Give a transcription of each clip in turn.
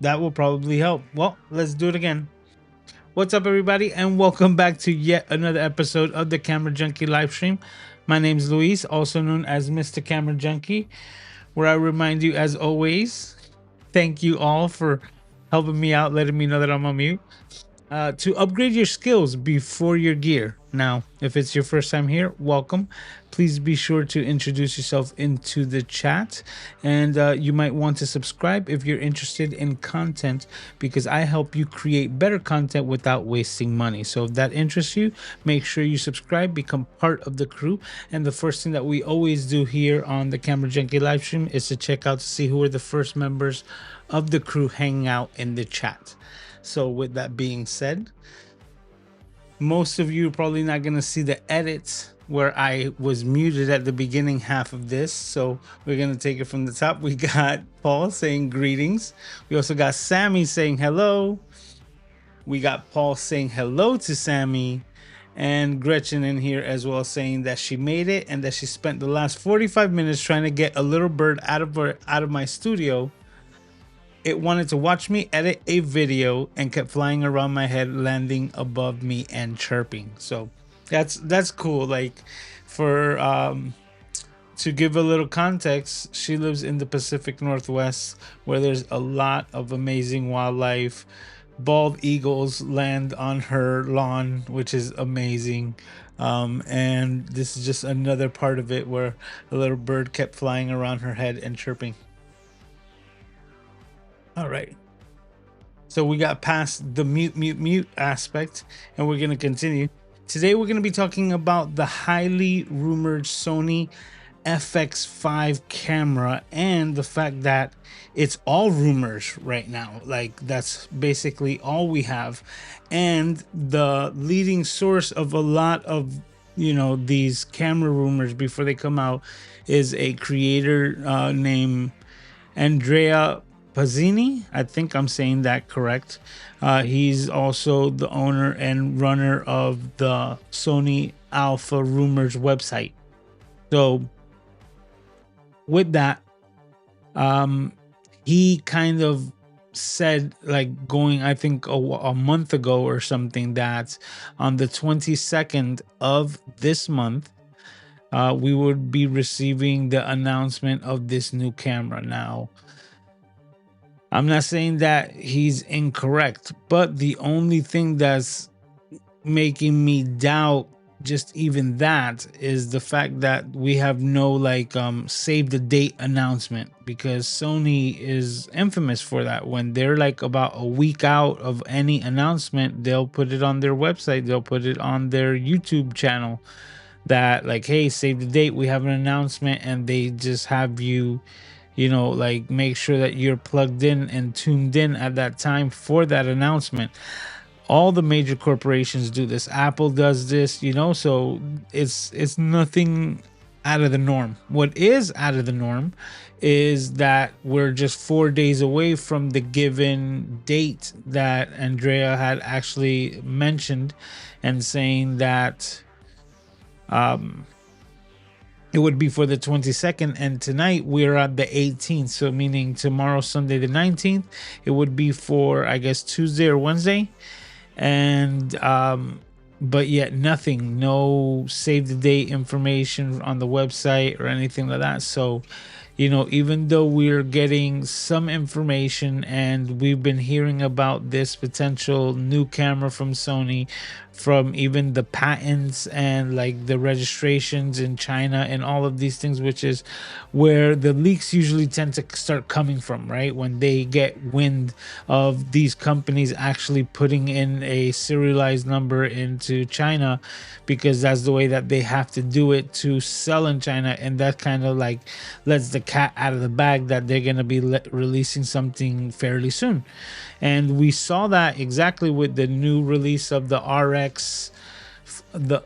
that will probably help. Well, let's do it again. What's up, everybody, and welcome back to yet another episode of the Camera Junkie live stream. My name's Luis, also known as Mr. Camera Junkie, where I remind you, as always, thank you all for helping me out, letting me know that I'm on mute. To upgrade your skills before your gear. Now, if it's your first time here, welcome. Please be sure to introduce yourself into the chat, and you might want to subscribe if you're interested in content, because I help you create better content without wasting money. So if that interests you, make sure you subscribe, become part of the crew. And the first thing that we always do here on the Camera Junkie live stream is to check out to see who are the first members of the crew hanging out in the chat. So with that being said, most of you are probably not going to see the edits where I was muted at the beginning half of this. So we're going to take it from the top. We got Paul saying greetings. We also got Sammy saying hello. We got Paul saying hello to Sammy. And Gretchen in here as well, saying that she made it and that she spent the last 45 minutes trying to get a little bird out of my studio. It wanted to watch me edit a video and kept flying around my head, landing above me and chirping. So that's cool. Like, for to give a little context, she lives in the Pacific Northwest, where there's a lot of amazing wildlife. Bald eagles land on her lawn, which is amazing. And this is just another part of it where a little bird kept flying around her head and chirping. All right. So we got past the mute aspect, and we're going to continue. Today we're going to be talking about the highly rumored Sony FX5 camera and the fact that it's all rumors right now. Like, that's basically all we have. And the leading source of a lot of, these camera rumors before they come out is a creator named Andrea Pazzini. I think I'm saying that correct. He's also the owner and runner of the Sony Alpha Rumors website. So with that, he kind of said, like, going, I think a month ago or something, that on the 22nd of this month, we would be receiving the announcement of this new camera. Now, I'm not saying that he's incorrect, but the only thing that's making me doubt just even that is the fact that we have no save the date announcement, because Sony is infamous for that. When they're like about a week out of any announcement, they'll put it on their website, they'll put it on their YouTube channel that, like, hey, save the date, we have an announcement, and they just have you make sure that you're plugged in and tuned in at that time for that announcement. All the major corporations do this. Apple does this, so it's nothing out of the norm. What is out of the norm is that we're just 4 days away from the given date that Andrea had actually mentioned, and saying that it would be for the 22nd, and tonight we're at the 18th. So meaning tomorrow, Sunday the 19th, it would be for, I guess, Tuesday or Wednesday. And but yet nothing, no save the date information on the website or anything like that. So even though we're getting some information and we've been hearing about this potential new camera from Sony, from even the patents and like the registrations in China and all of these things, which is where the leaks usually tend to start coming from, right? When they get wind of these companies actually putting in a serialized number into China, because that's the way that they have to do it to sell in China. And that kind of like lets the cat out of the bag that they're going to be releasing something fairly soon. And we saw that exactly with the new release of the RX, the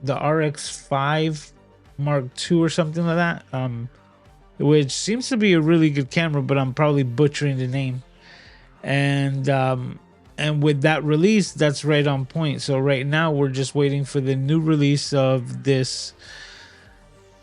RX5 Mark II or something like that, which seems to be a really good camera, but I'm probably butchering the name. And with that release, that's right on point. So right now we're just waiting for the new release of this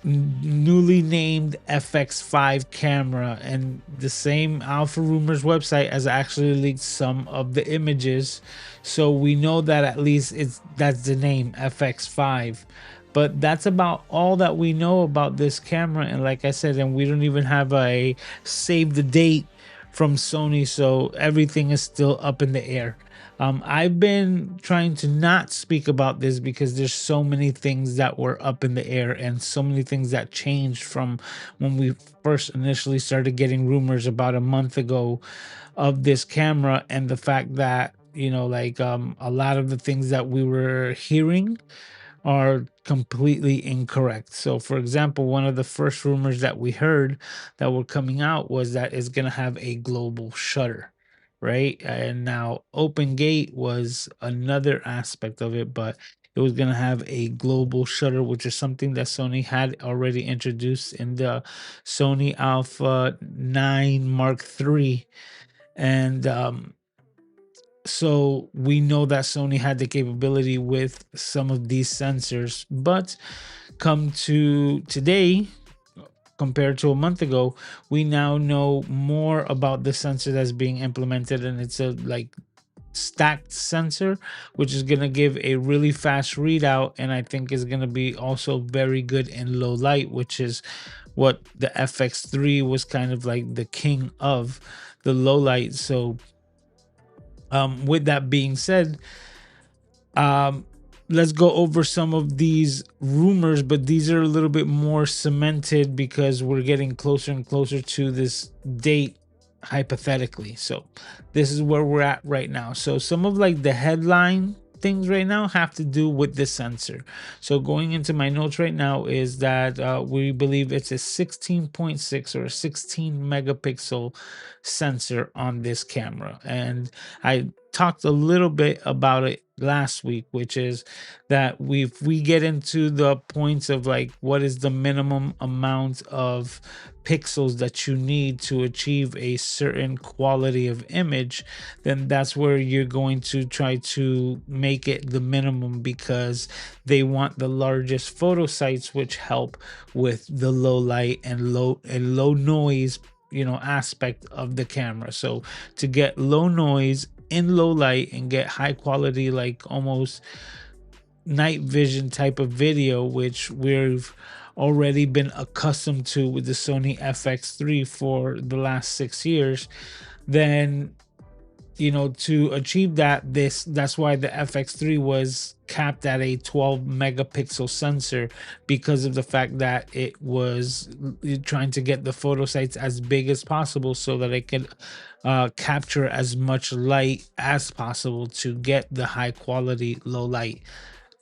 newly named FX5 camera, and the same Alpha Rumors website has actually leaked some of the images, so we know that at least that's the name FX5. But that's about all that we know about this camera, and like I said, and we don't even have a save the date from Sony, so everything is still up in the air. I've been trying to not speak about this because there's so many things that were up in the air and so many things that changed from when we first initially started getting rumors about a month ago of this camera, and the fact that, like, a lot of the things that we were hearing are completely incorrect. So, for example, one of the first rumors that we heard that were coming out was that it's going to have a global shutter, right? And now Open Gate was another aspect of it, but it was going to have a global shutter, which is something that Sony had already introduced in the Sony Alpha 9 Mark III. And so we know that Sony had the capability with some of these sensors, but come to today, compared to a month ago, we now know more about the sensor that's being implemented, and it's a like stacked sensor, which is going to give a really fast readout, and I think is going to be also very good in low light, which is what the FX3 was kind of like the king of, the low light. So with that being said, um let's go over some of these rumors, but these are a little bit more cemented because we're getting closer and closer to this date, hypothetically. So this is where we're at right now. So some of like the headline things right now have to do with the sensor. So going into my notes right now is that we believe it's a 16.6 or a 16 megapixel sensor on this camera, and I talked a little bit about it last week, which is that we get into the points of like what is the minimum amount of pixels that you need to achieve a certain quality of image, then that's where you're going to try to make it the minimum, because they want the largest photo sites, which help with the low light and low noise, aspect of the camera. So to get low noise in low light and get high quality, like almost night vision type of video, which we've already been accustomed to with the Sony FX3 for the last 6 years, then to achieve that's why the FX3 was capped at a 12 megapixel sensor, because of the fact that it was trying to get the photo sites as big as possible so that it could capture as much light as possible to get the high quality low light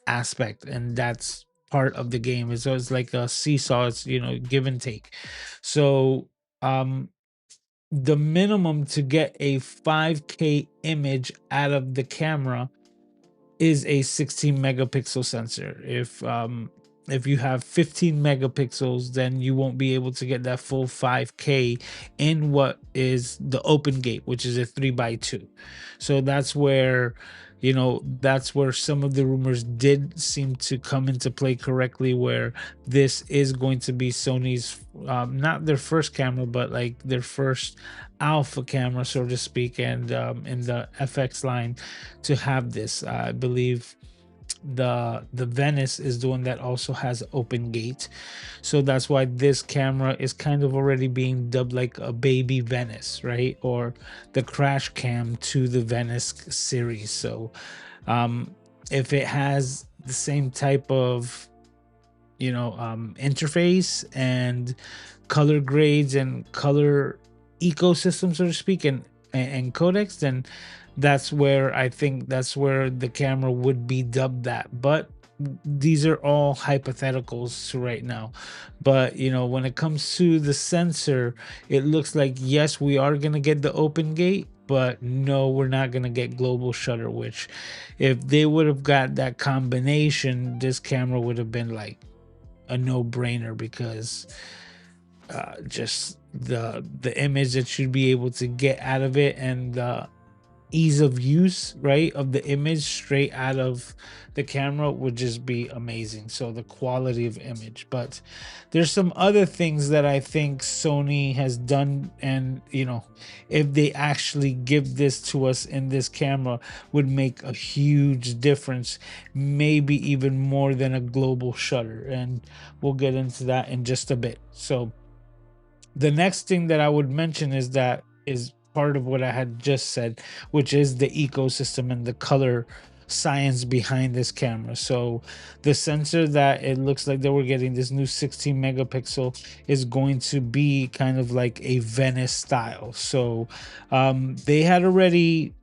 aspect. And that's part of the game. So it's like a seesaw, it's give and take. So the minimum to get a 5K image out of the camera is a 16 megapixel sensor. If you have 15 megapixels, then you won't be able to get that full 5K in what is the open gate, which is a 3x2. So that's where some of the rumors did seem to come into play correctly, where this is going to be Sony's not their first camera, but like their first alpha camera, so to speak, and in the FX line to have this. I believe the Venice is the one that also has open gate, so that's why this camera is kind of already being dubbed like a baby Venice, right? Or the crash cam to the Venice series. So if it has the same type of interface and color grades and color ecosystem, so to speak, and codecs, then that's where the camera would be dubbed that. But these are all hypotheticals right now. But when it comes to the sensor, it looks like yes, we are going to get the open gate, but no, we're not going to get global shutter, which if they would have got that combination, this camera would have been like a no-brainer, because just the image that you'd be able to get out of it, and ease of use, right, of the image straight out of the camera would just be amazing. So the quality of image. But there's some other things that I think Sony has done, and if they actually give this to us in this camera, would make a huge difference, maybe even more than a global shutter. And we'll get into that in just a bit. So the next thing that I would mention is part of what I had just said, which is the ecosystem and the color science behind this camera. So the sensor that it looks like that we're getting, this new 16 megapixel, is going to be kind of like a Venice style. So they had already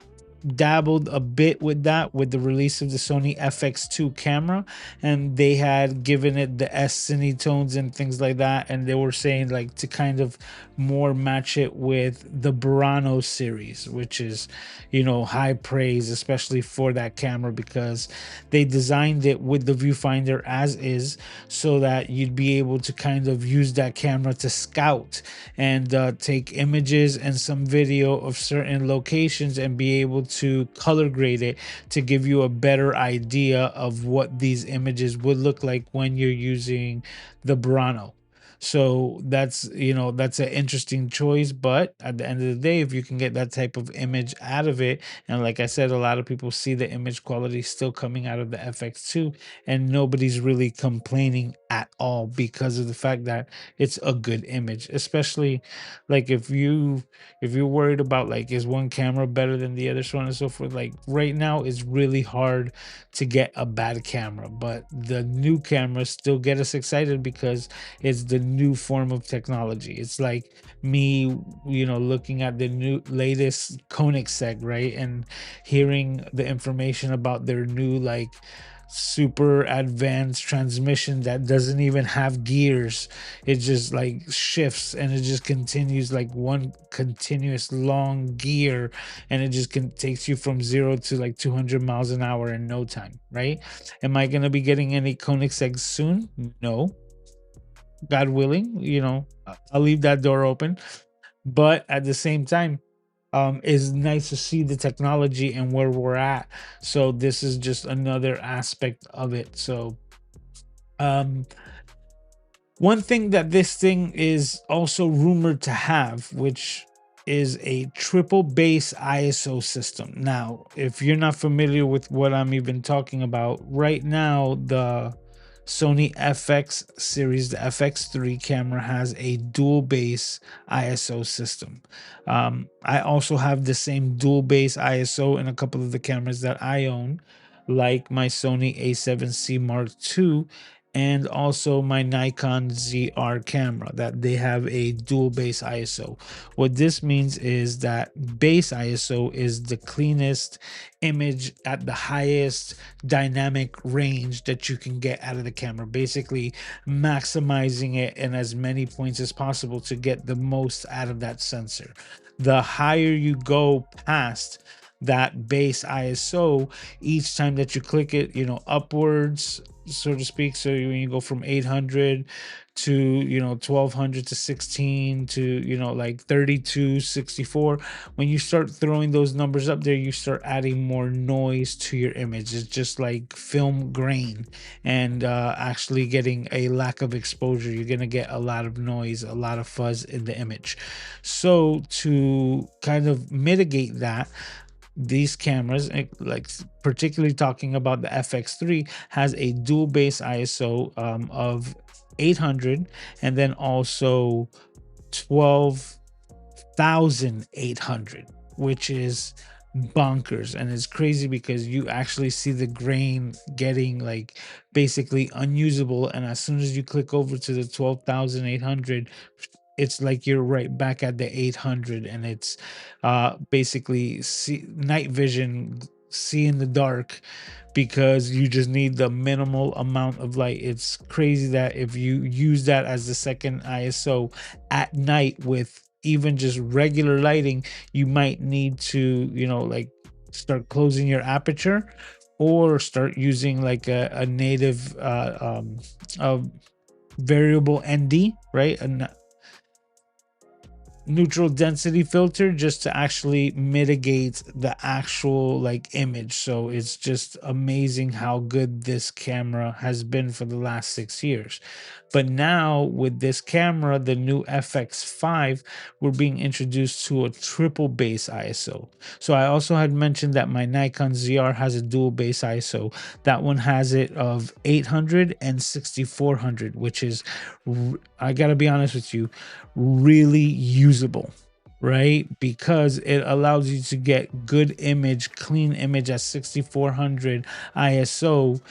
dabbled a bit with that with the release of the Sony FX2 camera, and they had given it the S cine tones and things like that, and they were saying like to kind of more match it with the Burano series, which is high praise, especially for that camera, because they designed it with the viewfinder as is, so that you'd be able to kind of use that camera to scout and take images and some video of certain locations and be able to color grade it to give you a better idea of what these images would look like when you're using the Burano. So that's an interesting choice, but at the end of the day, if you can get that type of image out of it, and like I said, a lot of people see the image quality still coming out of the FX2, and nobody's really complaining at all because of the fact that it's a good image. Especially like if you're worried about like, is one camera better than the other, so on and so forth, like right now it's really hard to get a bad camera, but the new cameras still get us excited because it's the new form of technology. It's like me, looking at the new latest Koenigsegg, right, and hearing the information about their new like super advanced transmission that doesn't even have gears. It just like shifts and it just continues like one continuous long gear, and it just takes you from 0 to like 200 miles an hour in no time, right? Am I going to be getting any Koenigsegg soon? No, God willing. I'll leave that door open. But at the same time, it's nice to see the technology and where we're at. So this is just another aspect of it. So um, one thing that this thing is also rumored to have, which is a triple base ISO system. Now, if you're not familiar with what I'm even talking about, right now the Sony FX series, the FX3 camera, has a dual base ISO system. I also have the same dual base ISO in a couple of the cameras that I own, like my Sony A7C Mark II and also my Nikon ZR camera, that they have a dual base ISO. What this means is that base ISO is the cleanest image at the highest dynamic range that you can get out of the camera, basically maximizing it in as many points as possible to get the most out of that sensor. The higher you go past that base ISO, each time that you click it, upwards, so to speak. So when you go from 800 to 1200 to 16 to like 32, 64, when you start throwing those numbers up there, you start adding more noise to your image. It's just like film grain, and actually getting a lack of exposure. You're gonna get a lot of noise, a lot of fuzz in the image. So to kind of mitigate that, these cameras, like particularly talking about the FX3, has a dual base ISO of 800, and then also 12,800, which is bonkers. And it's crazy because you actually see the grain getting like basically unusable, and as soon as you click over to the 12,800, it's like you're right back at the 800, and it's basically night vision, see in the dark, because you just need the minimal amount of light. It's crazy that if you use that as the second ISO at night with even just regular lighting, you might need to like start closing your aperture, or start using like a native a variable ND, right? neutral density filter just to actually mitigate the actual like image. So it's just amazing how good this camera has been for the last 6 years. But now with this camera, the new FX5, we're being introduced to a triple base ISO. So I also had mentioned that my Nikon ZR has a dual base ISO. That one has it of 800 and 6400, which is, I gotta be honest with you, really usable, right? Because it allows you to get good image, clean image at 6400 ISO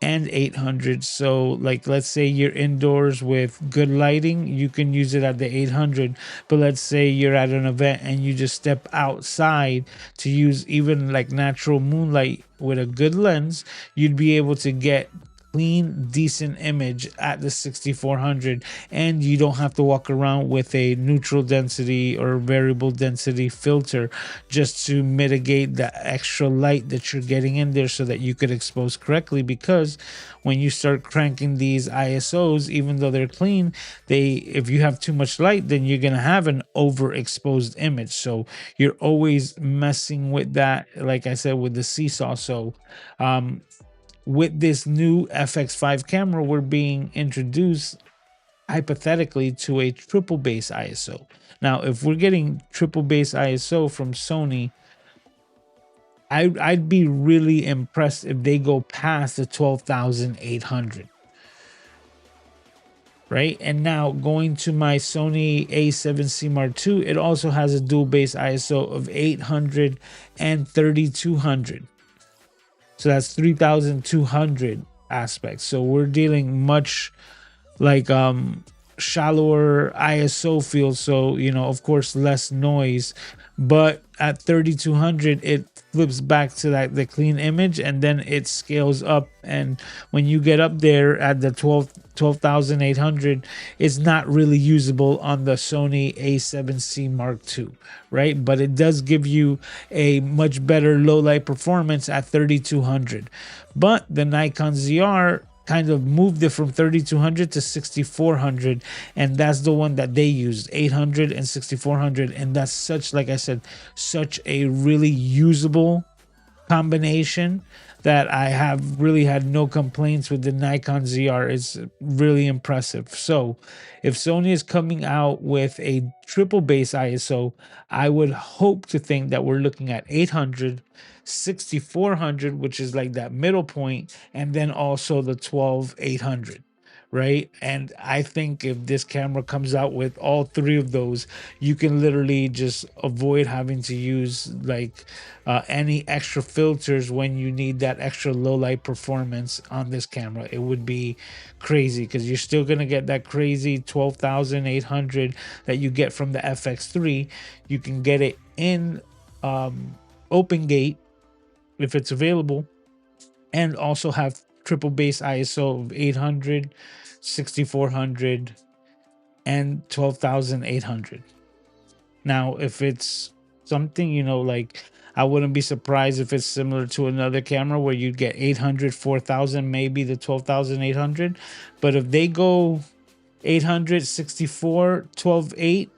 and 800. So like, let's say you're indoors with good lighting, you can use it at the 800. But let's say you're at an event and you just step outside to use even like natural moonlight with a good lens, you'd be able to get clean, decent image at the 6400, and you don't have to walk around with a neutral density or variable density filter just to mitigate the extra light that you're getting in there so that you could expose correctly. Because when you start cranking these ISOs, even though they're clean, they, if you have too much light, then you're gonna have an overexposed image. So you're always messing with that, like I said, with the seesaw. So with this new FX5 camera, we're being introduced hypothetically to a triple base ISO. Now, if we're getting triple base ISO from Sony, I'd be really impressed if they go past the 12,800. Right. And now going to my Sony A7C Mark II, it also has a dual base ISO of 800 and 3200. So that's 3,200 aspects. So we're dealing much like shallower ISO field. So, you know, of course, less noise. But at 3,200, it flips back to that the clean image, and then it scales up. And when you get up there at the 12,800, it's not really usable on the Sony A7C Mark II, right? But it does give you a much better low light performance at 3,200. But the Nikon ZR kind of moved it from 3,200 to 6,400, and that's the one that they used, 800 and 6,400. And that's such, like I said, such a really usable combination that I have really had no complaints with the Nikon ZR. It's really impressive. So if Sony is coming out with a triple base ISO, I would hope to think that we're looking at 800, 6,400, which is like that middle point, and then also the 12,800. Right. And I think if this camera comes out with all three of those, you can literally just avoid having to use like any extra filters when you need that extra low light performance on this camera. It would be crazy because you're still going to get that crazy 12,800 that you get from the FX3. You can get it in open gate if it's available, and also have triple base ISO of 800, 6,400, and 12,800. Now, if it's something, you know, like, I wouldn't be surprised if it's similar to another camera where you get 800, 4,000, maybe the 12,800. But if they go 800, 64, 12,800,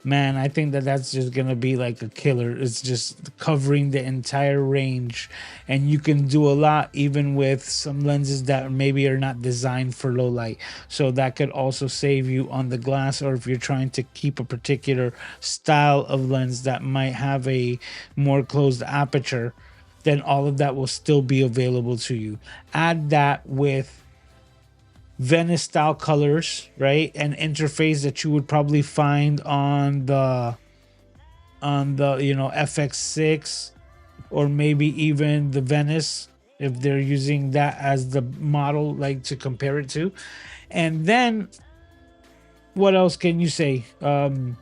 man, I think that that's just gonna be like a killer. It's just covering the entire range, and you can do a lot even with some lenses that maybe are not designed for low light. So that could also save you on the glass, or if you're trying to keep a particular style of lens that might have a more closed aperture, then all of that will still be available to you. Add that with Venice style colors, right? An interface that you would probably find on the you know, FX6, or maybe even the Venice, if they're using that as the model like to compare it to. And then what else can you say? Oh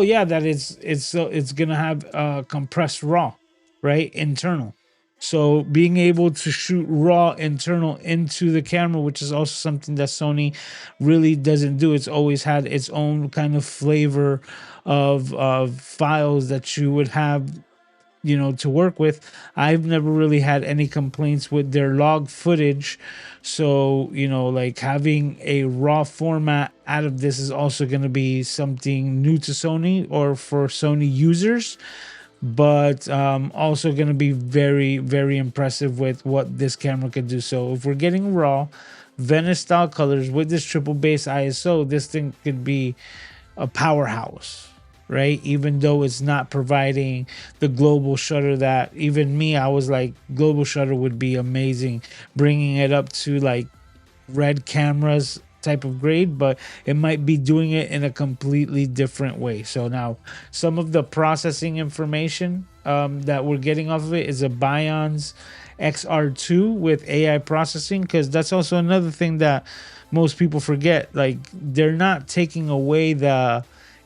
yeah, that it's gonna have compressed raw, right? Internal. So being able to shoot raw internal into the camera, which is also something that Sony really doesn't do. It's always had its own kind of flavor of files that you would have to work with. I've never really had any complaints with their log footage. So, like having a raw format out of this is also going to be something new to Sony or for Sony users, but also going to be very, very impressive with what this camera could do. So if we're getting raw Venice style colors with this triple base ISO, this thing could be a powerhouse, right? Even though it's not providing the global shutter that even me, I was like, global shutter would be amazing, bringing it up to like red cameras type of grade, but it might be doing it in a completely different way. So now some of the processing information that we're getting off of it is a Bion's XR2 with AI processing, because that's also another thing that most people forget. Like, they're not taking away the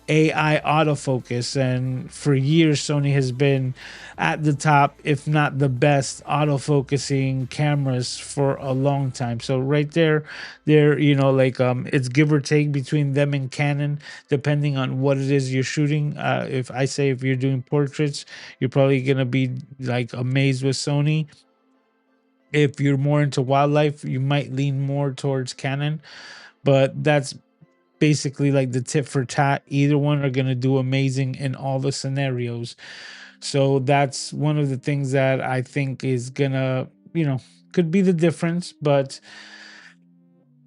AI autofocus, and for years Sony has been at the top, if not the best autofocusing cameras for a long time. So right there, they're like it's give or take between them and Canon, depending on what it is you're shooting. If you're doing portraits, you're probably gonna be like amazed with Sony. If you're more into wildlife, you might lean more towards Canon, but that's basically like the tit for tat. Either one are going to do amazing in all the scenarios. So that's one of the things that I think is going to, could be the difference, but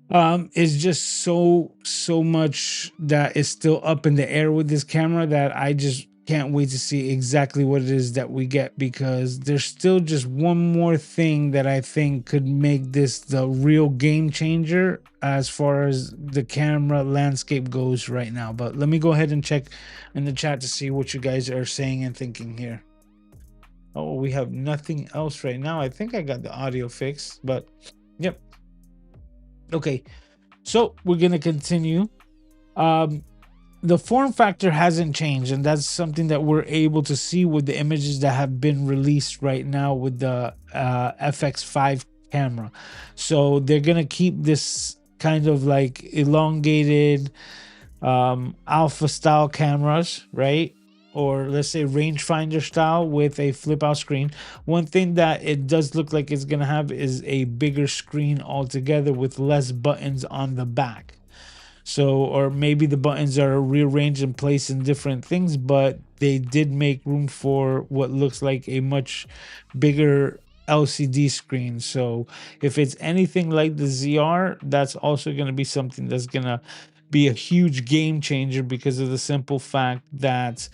it's just so much that is still up in the air with this camera that I just can't wait to see exactly what it is that we get, because there's still just one more thing that I think could make this the real game changer as far as the camera landscape goes right now. But let me go ahead and check in the chat to see what you guys are saying and thinking here. Oh, we have nothing else right now. I think I got the audio fixed, but yep. Okay, so we're gonna continue. The form factor hasn't changed, and that's something that we're able to see with the images that have been released right now with the FX5 camera. So they're gonna keep this kind of like elongated alpha style cameras, right? Or let's say rangefinder style with a flip out screen. One thing that it does look like it's gonna have is a bigger screen altogether with less buttons on the back. So, or maybe the buttons are rearranged and placed in different things, but they did make room for what looks like a much bigger LCD screen. So if it's anything like the ZR, that's also going to be something that's going to be a huge game changer, because of the simple fact that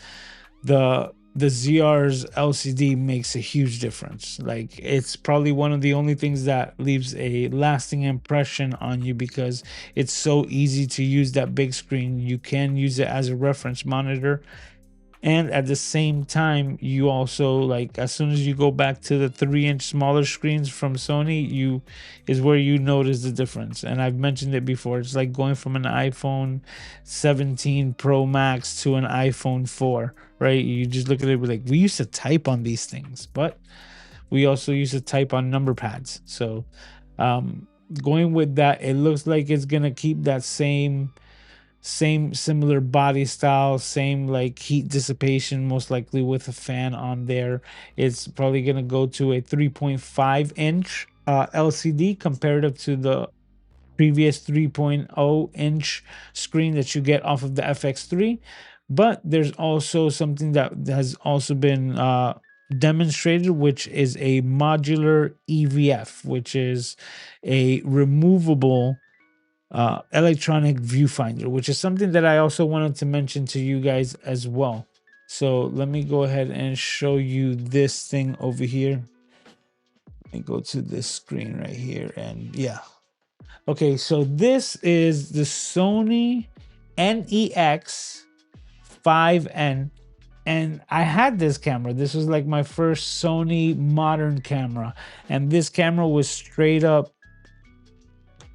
the ZR's LCD makes a huge difference. Like, it's probably one of the only things that leaves a lasting impression on you, because it's so easy to use that big screen. You can use it as a reference monitor, and at the same time, you also, like, as soon as you go back to the 3-inch smaller screens from Sony, you is where you notice the difference. And I've mentioned it before, it's like going from an iPhone 17 Pro Max to an iPhone 4, right? You just look at it like, we used to type on these things, but we also used to type on number pads. So going with that, it looks like it's gonna keep that same similar body style, same like heat dissipation, most likely with a fan on there. It's probably going to go to a 3.5 inch LCD comparative to the previous 3.0 inch screen that you get off of the FX3. But there's also something that has also been demonstrated, which is a modular EVF, which is a removable electronic viewfinder, which is something that I also wanted to mention to you guys as well. So let me go ahead and show you this thing over here. Let me go to this screen right here, and yeah. Okay, so this is the Sony NEX 5N, and I had this camera. This was like my first Sony modern camera, and this camera was straight up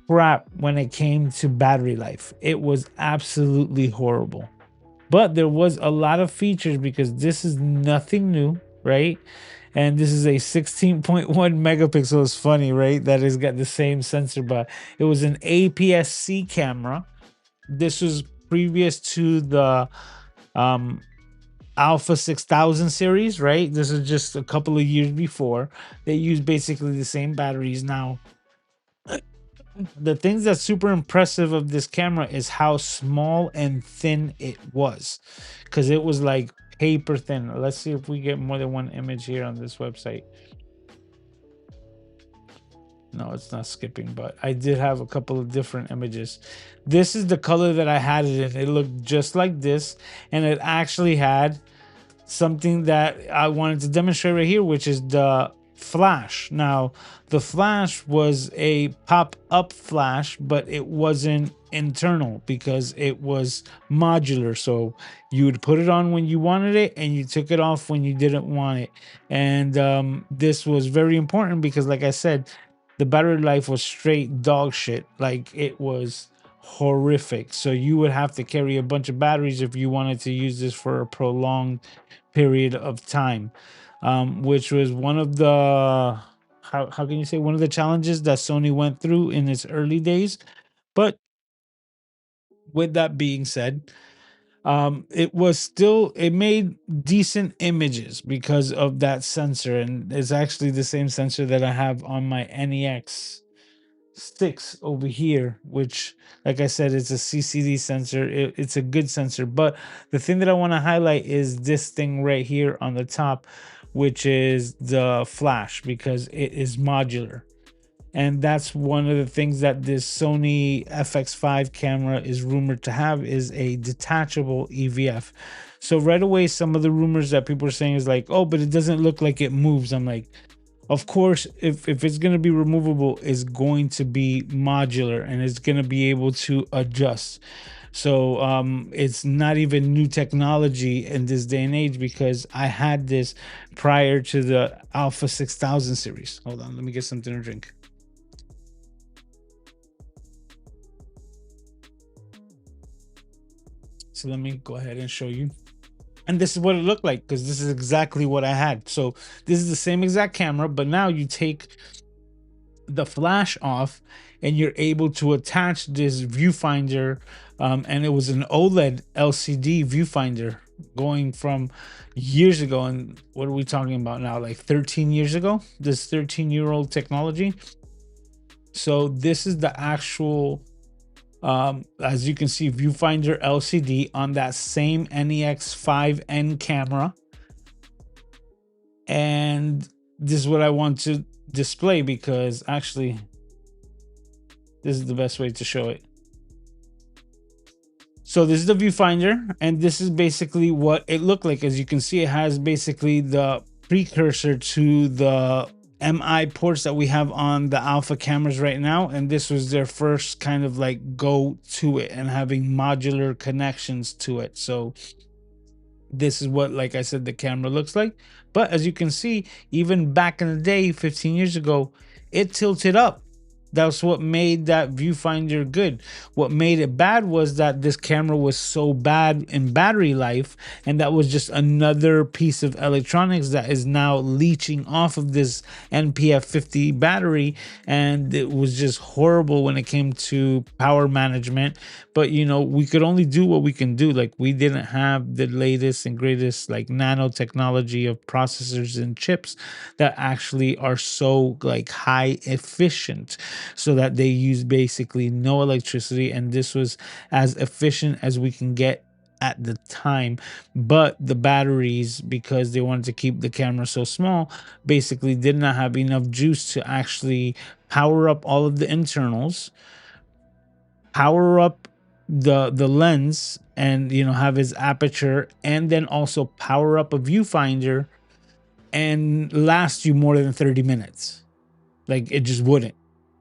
crap when it came to battery life. It was absolutely horrible. But there was a lot of features, because this is nothing new, right? And this is a 16.1 megapixel. It's funny, right? That has got the same sensor, but it was an APS-C camera. This was previous to the Alpha 6000 series, right? This is just a couple of years before. They use basically the same batteries now. The things that's super impressive of this camera is how small and thin it was, because it was like paper thin. Let's see if we get more than one image here on this website. No, it's not skipping, but I did have a couple of different images. This is the color that I had it in. It looked just like this, and it actually had something that I wanted to demonstrate right here, which is the flash. Now, the flash was a pop-up flash, but it wasn't internal because it was modular. So you would put it on when you wanted it, and you took it off when you didn't want it. And this was very important because, like I said, the battery life was straight dog shit. Like, it was horrific. So you would have to carry a bunch of batteries if you wanted to use this for a prolonged period of time, which was one of the how can you say, one of the challenges that Sony went through in its early days. But with that being said, it made decent images because of that sensor, and it's actually the same sensor that I have on my NEX sticks over here, which, like I said, it's a CCD sensor. It's a good sensor, but the thing that I want to highlight is this thing right here on the top, which is the flash, because it is modular. And that's one of the things that this Sony FX5 camera is rumored to have, is a detachable EVF. So right away, some of the rumors that people are saying is like, oh, but it doesn't look like it moves. I'm like, of course, if it's going to be removable, it's going to be modular, and it's going to be able to adjust. So it's not even new technology in this day and age, because I had this prior to the Alpha 6000 series. Hold on, let me get something to drink. So let me go ahead and show you. And this is what it looked like, because this is exactly what I had. So this is the same exact camera, but now you take the flash off and you're able to attach this viewfinder. And it was an OLED LCD viewfinder going from years ago. And what are we talking about now? Like 13 years ago, this 13-year-old technology. So this is the actual, as you can see, viewfinder LCD on that same NEX5N camera. And this is what I want to display, because actually this is the best way to show it. So this is the viewfinder, and this is basically what it looked like. As you can see, it has basically the precursor to the MI ports that we have on the Alpha cameras right now, and this was their first kind of like go to it and having modular connections to it. So this is what, like I said, the camera looks like. But as you can see, even back in the day, 15 years ago, it tilted up. That's what made that viewfinder good. What made it bad was that this camera was so bad in battery life, and that was just another piece of electronics that is now leaching off of this NPF 50 battery, and it was just horrible when it came to power management. But you know, we could only do what we can do. Like, we didn't have the latest and greatest like nanotechnology of processors and chips that actually are so like high efficient, so that they use basically no electricity, and this was as efficient as we can get at the time. But the batteries, because they wanted to keep the camera so small, basically did not have enough juice to actually power up all of the internals, power up the lens, and you know, have his aperture, and then also power up a viewfinder and last you more than 30 minutes. Like, it just wouldn't.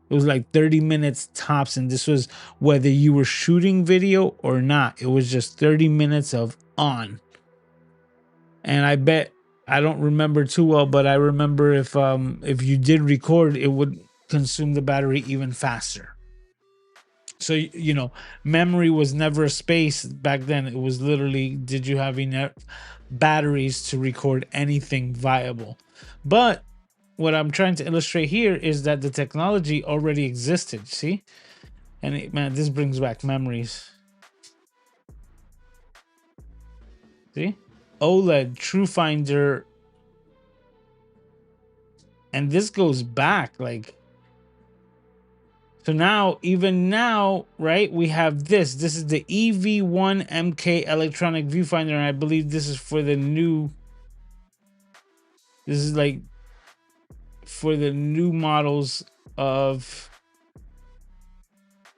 It was like 30 minutes tops, and this was whether you were shooting video or not. It was just 30 minutes of on. And I bet, I don't remember too well, but I remember if you did record, it would consume the battery even faster. So you know, memory was never a space back then. It was literally, did you have enough batteries to record anything viable? But what I'm trying to illustrate here is that the technology already existed. See, and man, this brings back memories. See, OLED True Finder, and this goes back like, so now, even now, right? We have this. This is the EV1 MK electronic viewfinder, and I believe this is for the new. This is like for the new models of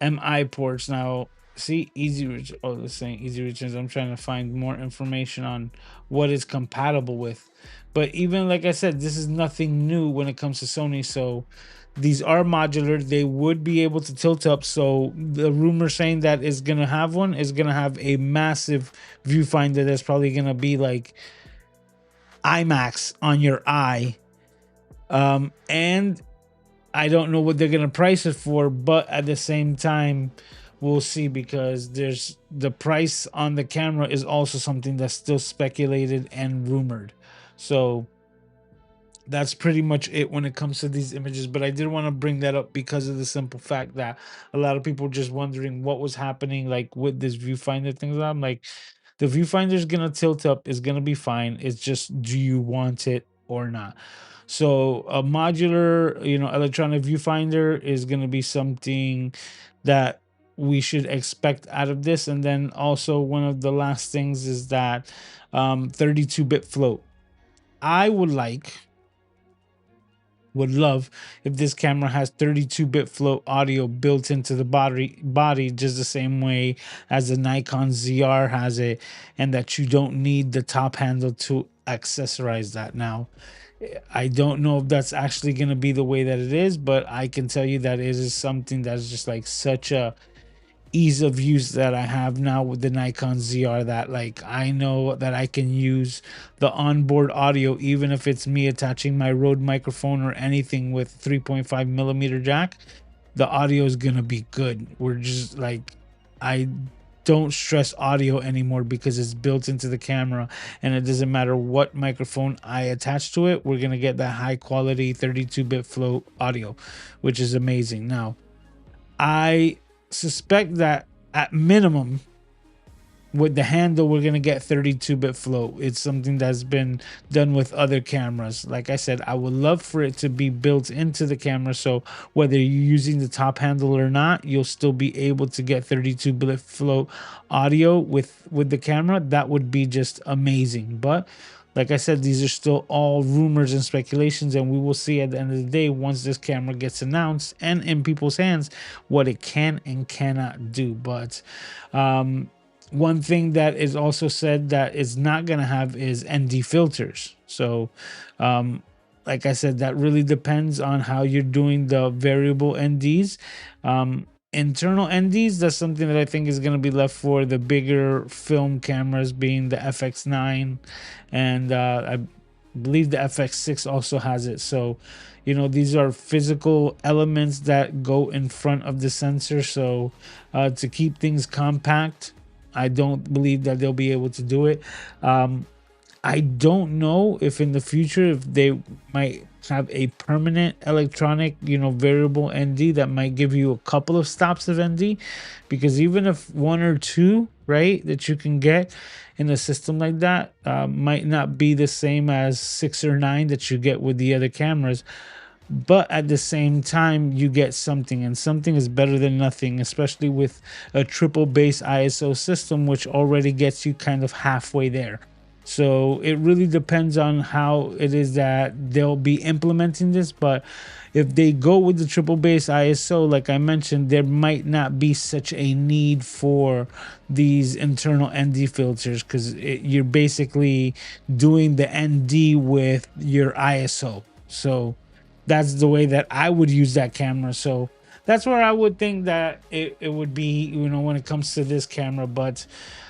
MI ports. Now, see, easy reach. Oh, this saying easy returns. I'm trying to find more information on what it's compatible with. But even like I said, this is nothing new when it comes to Sony. So these are modular. They would be able to tilt up. So the rumor saying that is gonna have one is gonna have a massive viewfinder that's probably gonna be like IMAX on your eye. And I don't know what they're gonna price it for, but at the same time, we'll see, because there's the price on the camera is also something that's still speculated and rumored. So that's pretty much it when it comes to these images. But I did want to bring that up because of the simple fact that a lot of people just wondering what was happening like with this viewfinder things. I'm like, the viewfinder is gonna tilt up, is gonna be fine. It's just, do you want it or not? So a modular, electronic viewfinder is gonna be something that we should expect out of this. And then also one of the last things is that 32-bit float. I would love if this camera has 32-bit float audio built into the body just the same way as the Nikon ZR has it, and that you don't need the top handle to accessorize that. Now, I don't know if that's actually going to be the way that it is, but I can tell you that it is something that's just like such a ease of use that I have now with the Nikon ZR, that like I know that I can use the onboard audio even if it's me attaching my Rode microphone or anything with 3.5 millimeter jack. The audio is gonna be good. We're just like, I don't stress audio anymore because it's built into the camera, and it doesn't matter what microphone I attach to it, we're gonna get that high quality 32-bit float audio, which is amazing. Now, I suspect that at minimum with the handle we're gonna get 32-bit float. It's something that's been done with other cameras. Like I said, I would love for it to be built into the camera, so whether you're using the top handle or not, you'll still be able to get 32-bit float audio with the camera. That would be just amazing. But like I said, these are still all rumors and speculations, and we will see at the end of the day, once this camera gets announced and in people's hands, what it can and cannot do. But one thing that is also said that it's not going to have is ND filters. So like I said, that really depends on how you're doing the variable NDs. Internal NDs, that's something that I think is going to be left for the bigger film cameras, being the FX9, and I believe the FX6 also has it. So these are physical elements that go in front of the sensor, so to keep things compact, I don't believe that they'll be able to do it. I don't know if in the future, if they might have a permanent electronic, variable ND that might give you a couple of stops of ND, because even if one or two, right, that you can get in a system like that might not be the same as 6 or 9 that you get with the other cameras. But at the same time, you get something, and something is better than nothing, especially with a triple base ISO system, which already gets you kind of halfway there. So it really depends on how it is that they'll be implementing this. But if they go with the triple base ISO, like I mentioned, there might not be such a need for these internal ND filters, because you're basically doing the ND with your ISO. So that's the way that I would use that camera. So that's where I would think that it would be, when it comes to this camera. But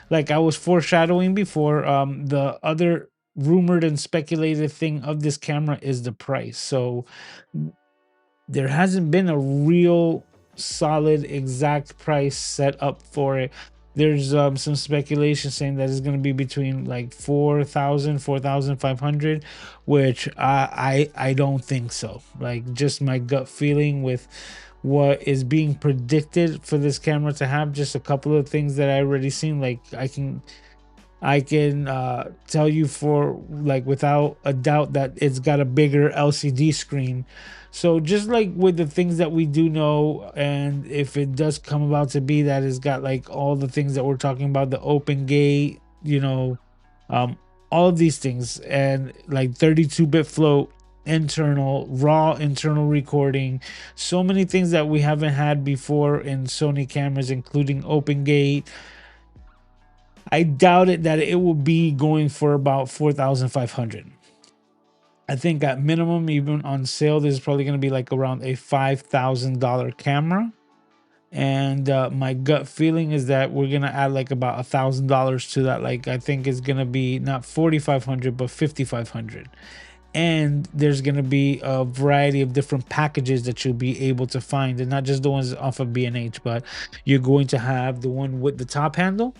like I was foreshadowing before, the other rumored and speculated thing of this camera is the price. So there hasn't been a real solid exact price set up for it. There's some speculation saying that it's going to be between like 4,000, 4,500, which I don't think so. Like, just my gut feeling with what is being predicted for this camera to have, just a couple of things that I already seen. Like, I can tell you for like without a doubt that it's got a bigger LCD screen. So just like with the things that we do know, and if it does come about to be that it's got like all the things that we're talking about, the open gate, um, all of these things, and like 32-bit float, internal raw internal recording, so many things that we haven't had before in Sony cameras, including open gate. I doubt it that it will be going for about 4,500. I think at minimum, even on sale, this is probably going to be like around a $5,000 camera. And my gut feeling is that we're gonna add like about $1,000 to that. Like I think it's gonna be not 4,500 but 5,500. And there's gonna be a variety of different packages that you'll be able to find, and not just the ones off of B&H, but you're going to have the one with the top handle.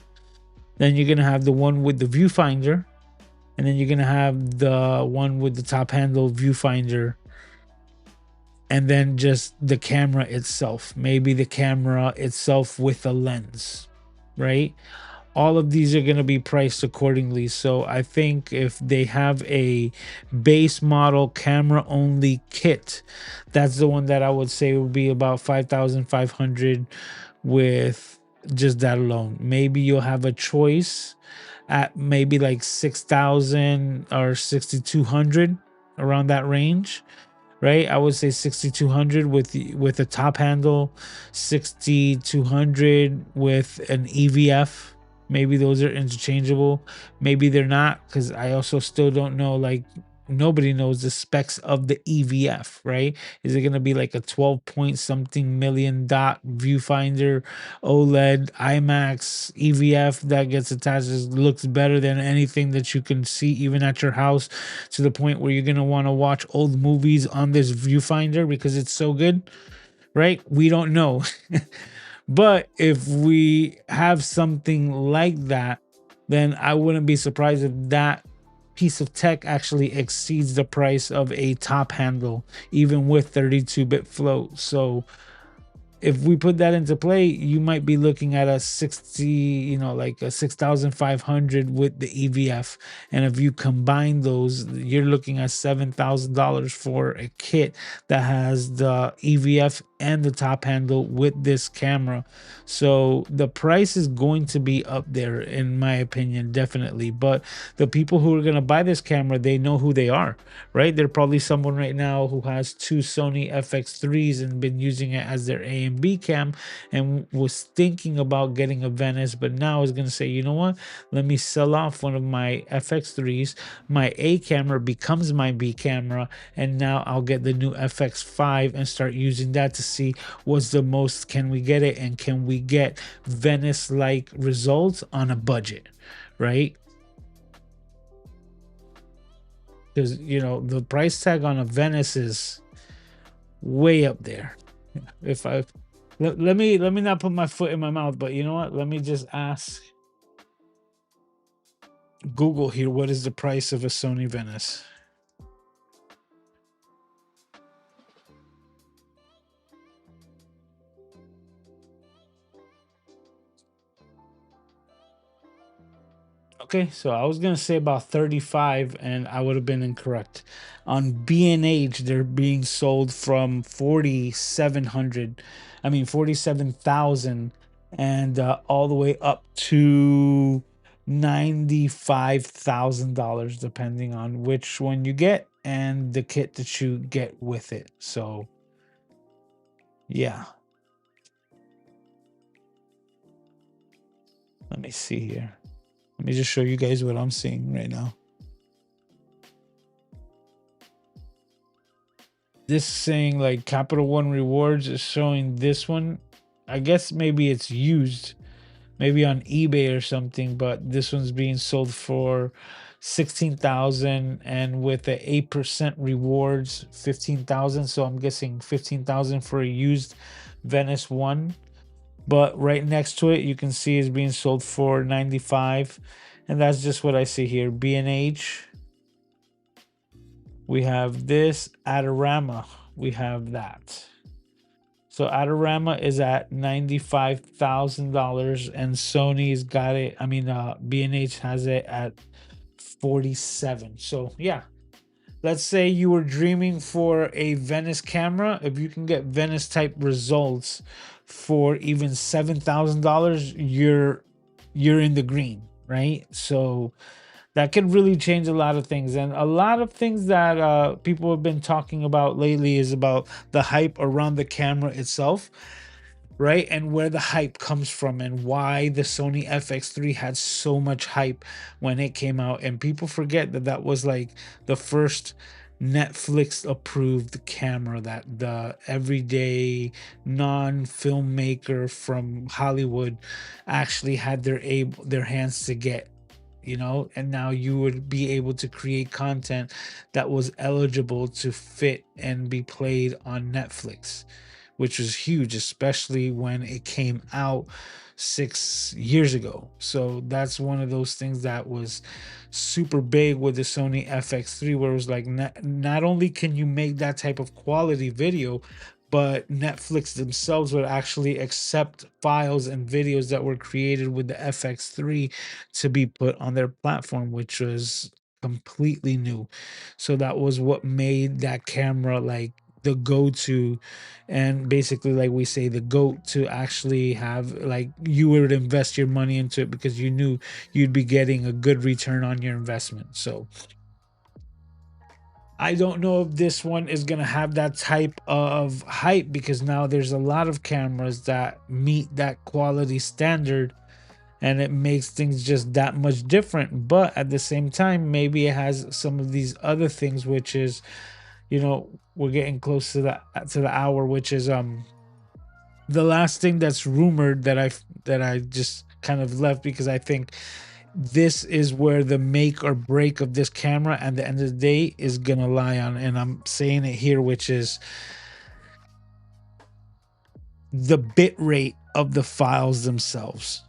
Then you're gonna have the one with the viewfinder, and then you're gonna have the one with the top handle viewfinder, and then just the camera itself. Maybe the camera itself with a lens, right? All of these are going to be priced accordingly. So I think if they have a base model camera only kit, that's the one that I would say would be about 5,500 with just that alone. Maybe you'll have a choice at maybe like 6,000 or 6,200, around that range, right? I would say 6,200 with a top handle, 6,200 with an EVF. Maybe those are interchangeable. Maybe they're not, because I also still don't know. Like nobody knows the specs of the EVF, right? Is it gonna be like a 12 point something million dot viewfinder, OLED, IMAX, EVF that gets attached? It looks better than anything that you can see even at your house, to the point where you're gonna want to watch old movies on this viewfinder because it's so good, right? We don't know. But if we have something like that, then I wouldn't be surprised if that piece of tech actually exceeds the price of a top handle, even with 32-bit float. So if we put that into play, you might be looking at a 60, like a 6,500 with the EVF. And if you combine those, you're looking at $7,000 for a kit that has the EVF and the top handle with this camera. So the price is going to be up there, in my opinion, definitely. But the people who are going to buy this camera, they know who they are, right? They're probably someone right now who has two Sony FX3s and been using it as their A and B cam, and was thinking about getting a Venice, but now is going to say, you know what? Let me sell off one of my FX3s. My A camera becomes my B camera, and now I'll get the new FX5 and start using that to see what's the most can we get it, and can we get Venice like results on a budget, right? Because the price tag on a Venice is way up there. If I let me not put my foot in my mouth, but you know what? Let me just ask Google here, what is the price of a Sony Venice? Okay, so I was gonna say about 35, and I would have been incorrect. On B&H, they're being sold from 4,700. I mean 47,000, and all the way up to $95,000, depending on which one you get and the kit that you get with it. So yeah, let me see here. Let me just show you guys what I'm seeing right now. This saying like Capital One Rewards is showing this one. I guess maybe it's used, maybe on eBay or something, but this one's being sold for 16,000, and with the 8% rewards, 15,000. So I'm guessing 15,000 for a used Venice one. But right next to it, you can see it's being sold for 95, and that's just what I see here. B&H. We have this Adorama. We have that. So Adorama is at $95,000, and Sony's got it. I mean, B&H has it at 47. So yeah, let's say you were dreaming for a Venice camera. If you can get Venice type results for even $7,000, you're in the green, right? So that could really change a lot of things. And a lot of things that people have been talking about lately is about the hype around the camera itself, right? And where the hype comes from and why the Sony FX3 had so much hype when it came out. And people forget that that was like the first Netflix approved camera that the everyday non filmmaker from Hollywood actually had their hands to get, you know. And now you would be able to create content that was eligible to fit and be played on Netflix, which was huge, especially when it came out 6 years ago. So that's one of those things that was super big with the Sony FX3, where it was like not only can you make that type of quality video, but Netflix themselves would actually accept files and videos that were created with the FX3 to be put on their platform, which was completely new. So that was what made that camera like the go-to, and basically, like we say, the goat, to actually have, like, you would invest your money into it because you knew you'd be getting a good return on your investment. So I don't know if this one is going to have that type of hype, because now there's a lot of cameras that meet that quality standard, and it makes things just that much different. But at the same time, maybe it has some of these other things, which is, you know, we're getting close to the hour, which is the last thing that's rumored that I just kind of left, because I think this is where the make or break of this camera at the end of the day is gonna lie on, and I'm saying it here, which is the bit rate of the files themselves.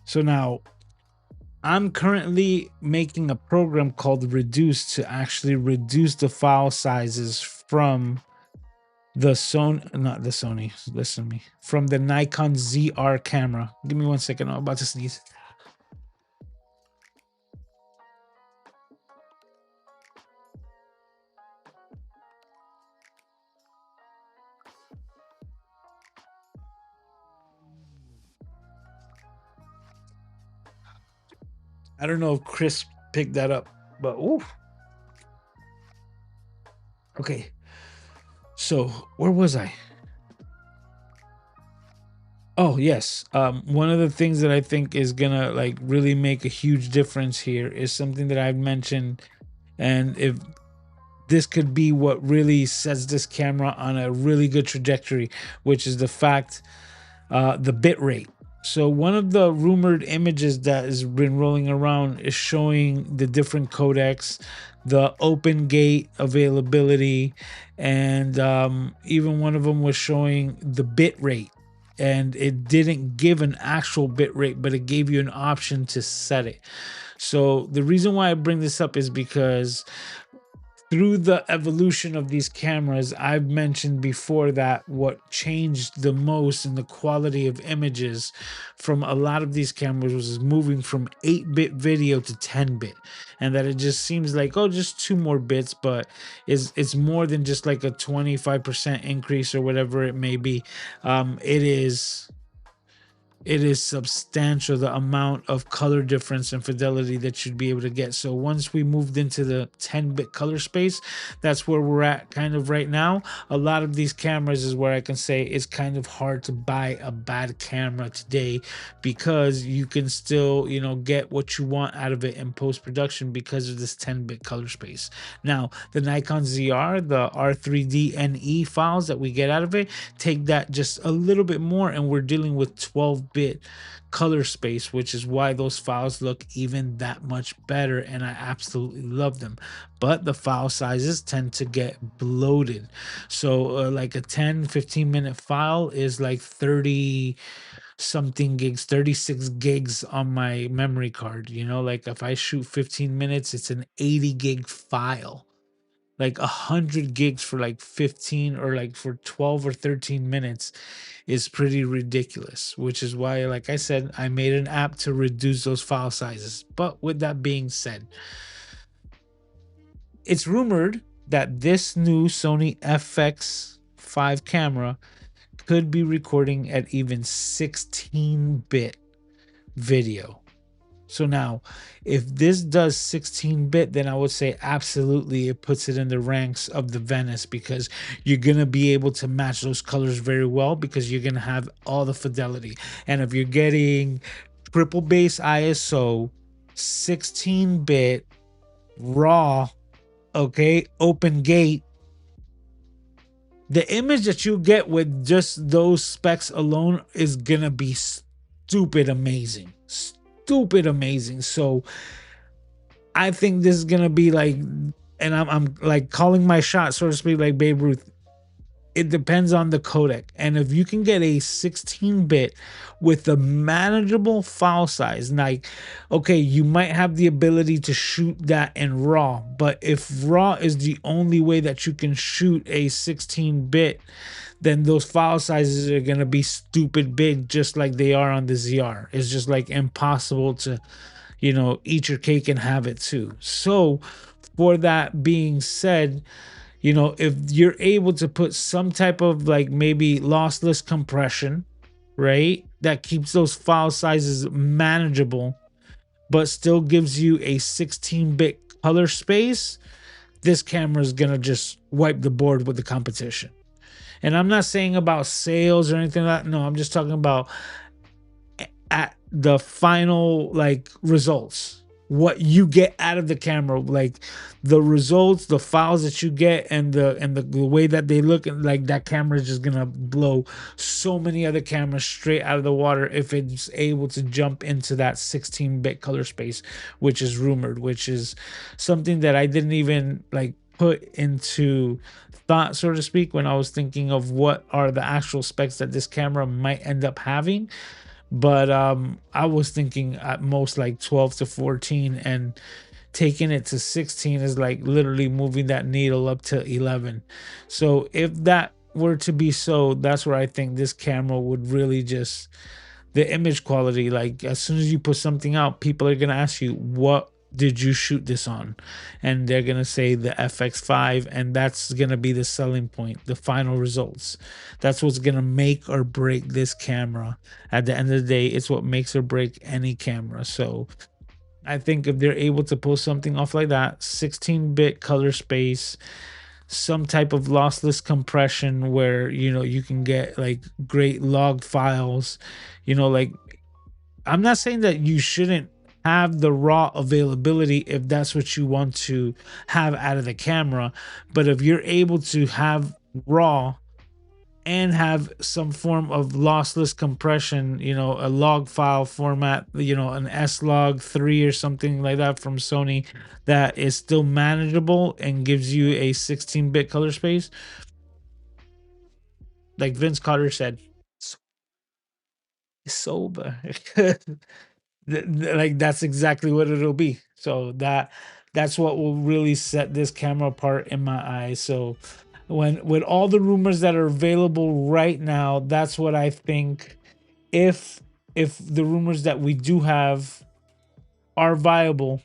So now I'm currently making a program called Reduce to actually reduce the file sizes from the Sony, not the Sony, listen to me, from the Nikon ZR camera. Give me 1 second, I'm about to sneeze. I don't know if Chris picked that up, but ooh, okay. So where was I? Oh yes. One of the things that I think is gonna like really make a huge difference here is something that I've mentioned, and if this could be what really sets this camera on a really good trajectory, which is the fact, the bit rate. So one of the rumored images that has been rolling around is showing the different codecs, the open gate availability, and even one of them was showing the bit rate. And it didn't give an actual bit rate, but it gave you an option to set it. So the reason why I bring this up is because through the evolution of these cameras, I've mentioned before that what changed the most in the quality of images from a lot of these cameras was moving from 8-bit video to 10-bit, and that it just seems like, oh, just 2 more bits, but it's more than just like a 25% increase or whatever it may be. It is substantial, the amount of color difference and fidelity that you'd be able to get. So once we moved into the 10-bit color space, that's where we're at kind of right now. A lot of these cameras is where I can say it's kind of hard to buy a bad camera today, because you can still, get what you want out of it in post-production because of this 10-bit color space. Now, the Nikon ZR, the R3D NE files that we get out of it, take that just a little bit more, and we're dealing with 12-bit color space, which is why those files look even that much better, and I absolutely love them. But the file sizes tend to get bloated. So like a 10-15 minute file is like 30 something gigs, 36 gigs on my memory card. Like if I shoot 15 minutes, it's an 80 gig file. like 100 gigs for like 15 or like for 12 or 13 minutes is pretty ridiculous, which is why, like I said, I made an app to reduce those file sizes. But with that being said, it's rumored that this new Sony FX5 camera could be recording at even 16-bit video. So now, if this does 16-bit, then I would say absolutely it puts it in the ranks of the Venice, because you're going to be able to match those colors very well because you're going to have all the fidelity. And if you're getting triple base ISO, 16-bit, raw, okay, open gate, the image that you get with just those specs alone is going to be stupid amazing. Stupid amazing. So I think this is gonna be like, and I'm like calling my shot, so to speak, like Babe Ruth. It depends on the codec, and if you can get a 16-bit with a manageable file size, like, okay, you might have the ability to shoot that in RAW, but if RAW is the only way that you can shoot a 16-bit, then those file sizes are gonna be stupid big, just like they are on the ZR. It's just like impossible to, eat your cake and have it too. So, for that being said, if you're able to put some type of like maybe lossless compression, right, that keeps those file sizes manageable, but still gives you a 16-bit color space, this camera is gonna just wipe the board with the competition. And I'm not saying about sales or anything like that. No, I'm just talking about at the final like results, what you get out of the camera, like the results, the files that you get, and the way that they look, and like that camera is just gonna blow so many other cameras straight out of the water if it's able to jump into that 16-bit color space, which is rumored, which is something that I didn't even like put into thought, so to speak, when I was thinking of what are the actual specs that this camera might end up having. But I was thinking at most like 12 to 14, and taking it to 16 is like literally moving that needle up to 11. So if that were to be so, that's where I think this camera would really just, the image quality, like as soon as you put something out, people are going to ask you, what did you shoot this on? And they're going to say the FX5, and that's going to be the selling point, the final results. That's what's going to make or break this camera. At the end of the day, it's what makes or break any camera. So I think if they're able to pull something off like that, 16-bit color space, some type of lossless compression where you can get like great log files, like, I'm not saying that you shouldn't have the raw availability if that's what you want to have out of the camera, but if you're able to have raw and have some form of lossless compression, a log file format, an S-Log 3 or something like that from Sony, that is still manageable and gives you a 16-bit color space, like Vince Carter said, it's sober. Like that's exactly what it'll be. So that's what will really set this camera apart in my eyes. So when with all the rumors that are available right now, that's what I think. If the rumors that we do have are viable,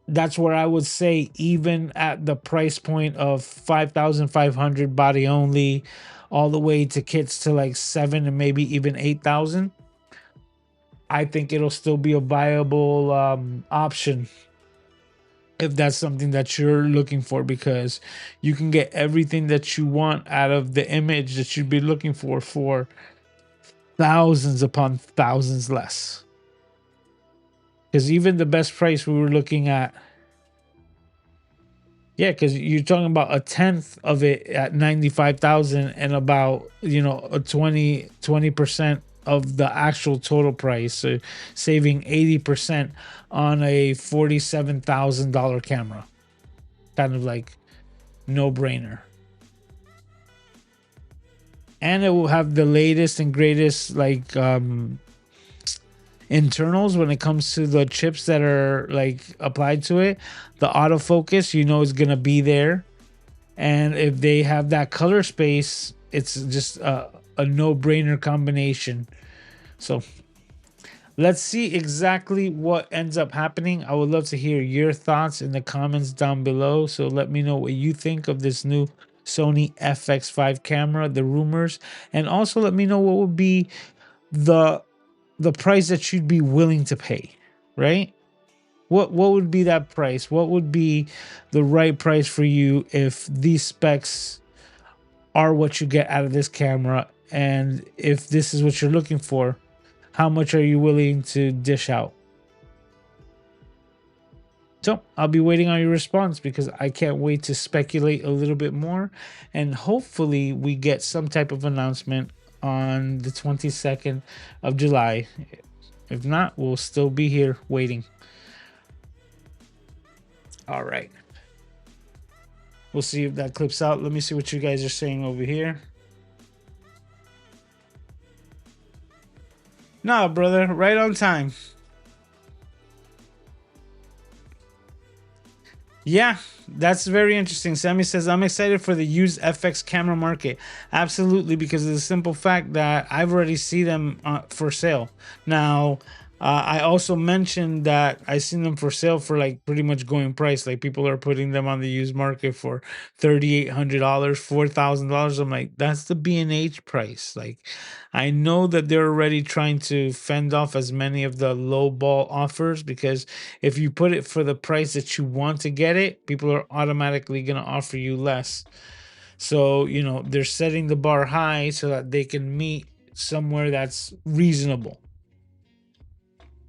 that's where I would say, even at the price point of 5,500 body only, all the way to kits to like 7 and maybe even 8,000, I think it'll still be a viable option if that's something that you're looking for, because you can get everything that you want out of the image that you'd be looking for thousands upon thousands less. Because even the best price we were looking at, yeah, because you're talking about a tenth of it at 95,000, and about a 20% of the actual total price, so saving 80% on a $47,000 camera. Kind of like no brainer. And it will have the latest and greatest like internals when it comes to the chips that are like applied to it. The autofocus, you know, is gonna be there, and if they have that color space, it's just a no-brainer combination. So let's see exactly what ends up happening. I would love to hear your thoughts in the comments down below. So let me know what you think of this new Sony FX5 camera, the rumors, and also let me know what would be the the price that you'd be willing to pay, right? What would be that price? What would be the right price for you if these specs are what you get out of this camera, and if this is what you're looking for, how much are you willing to dish out? So I'll be waiting on your response because I can't wait to speculate a little bit more, and hopefully we get some type of announcement on the 22nd of July. If not, we'll still be here waiting. All right. We'll see if that clips out. Let me see what you guys are saying over here. Nah, brother, right on time. Yeah, that's very interesting. Sammy says, I'm excited for the used FX camera market. Absolutely, because of the simple fact that I've already seen them for sale. Now, I also mentioned that I seen them for sale for like pretty much going price. Like people are putting them on the used market for $3,800, $4,000. I'm like, that's the B&H price. Like, I know that they're already trying to fend off as many of the low ball offers, because if you put it for the price that you want to get it, people are automatically going to offer you less. So, you know, they're setting the bar high so that they can meet somewhere that's reasonable.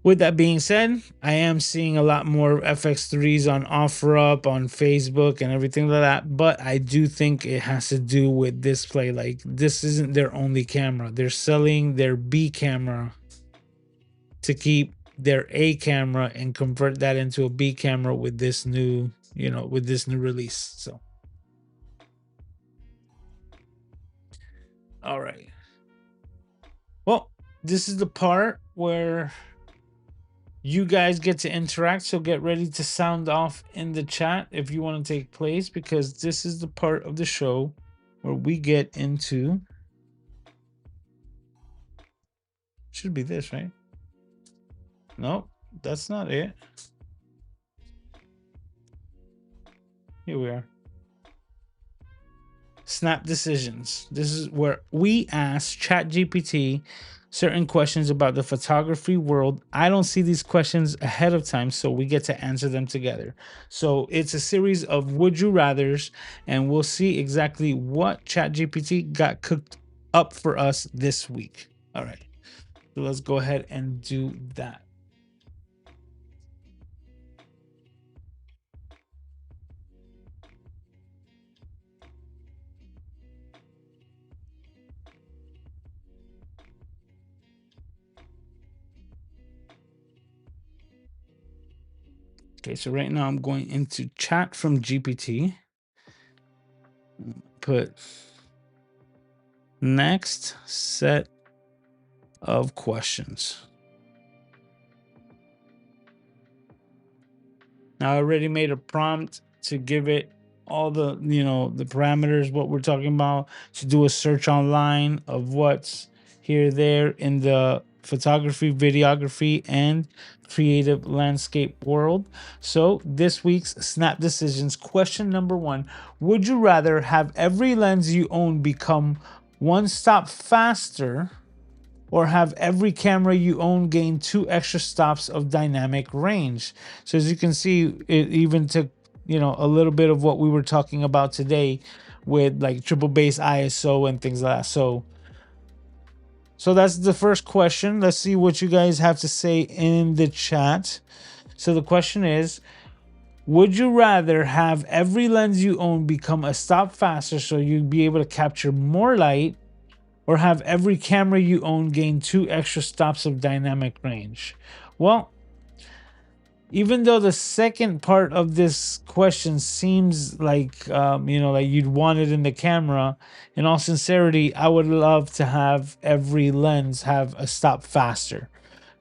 With that being said, I am seeing a lot more FX3s on OfferUp, on Facebook, and everything like that. But I do think it has to do with display. Like, this isn't their only camera. They're selling their B camera to keep their A camera and convert that into a B camera with this new, you know, with this new release. So, all right. Well, this is the part where you guys get to interact, so get ready to sound off in the chat if you want to take place, because this is the part of the show where we get into, should be this, right? No, that's not it. Here we are. Snap decisions. This is where we ask ChatGPT certain questions about the photography world. I don't see these questions ahead of time, so we get to answer them together. So it's a series of would you rathers, and we'll see exactly what ChatGPT got cooked up for us this week. All right, so let's go ahead and do that. Okay, so right now I'm going into chat from GPT. Put next set of questions. Now I already made a prompt to give it all the, you know, the parameters, what we're talking about, to do a search online of what's here, there in the photography, videography, and creative landscape world. So this week's Snap Decisions question number 1: would you rather have every lens you own become one stop faster, or have every camera you own gain 2 extra stops of dynamic range? So as you can see, it even took, you know, a little bit of what we were talking about today with like triple base ISO and things like that. So that's the first question. Let's see what you guys have to say in the chat. So the question is, would you rather have every lens you own become a stop faster so you'd be able to capture more light, or have every camera you own gain 2 extra stops of dynamic range? Well, even though the second part of this question seems like, you know, like you'd want it in the camera, in all sincerity, I would love to have every lens have a stop faster,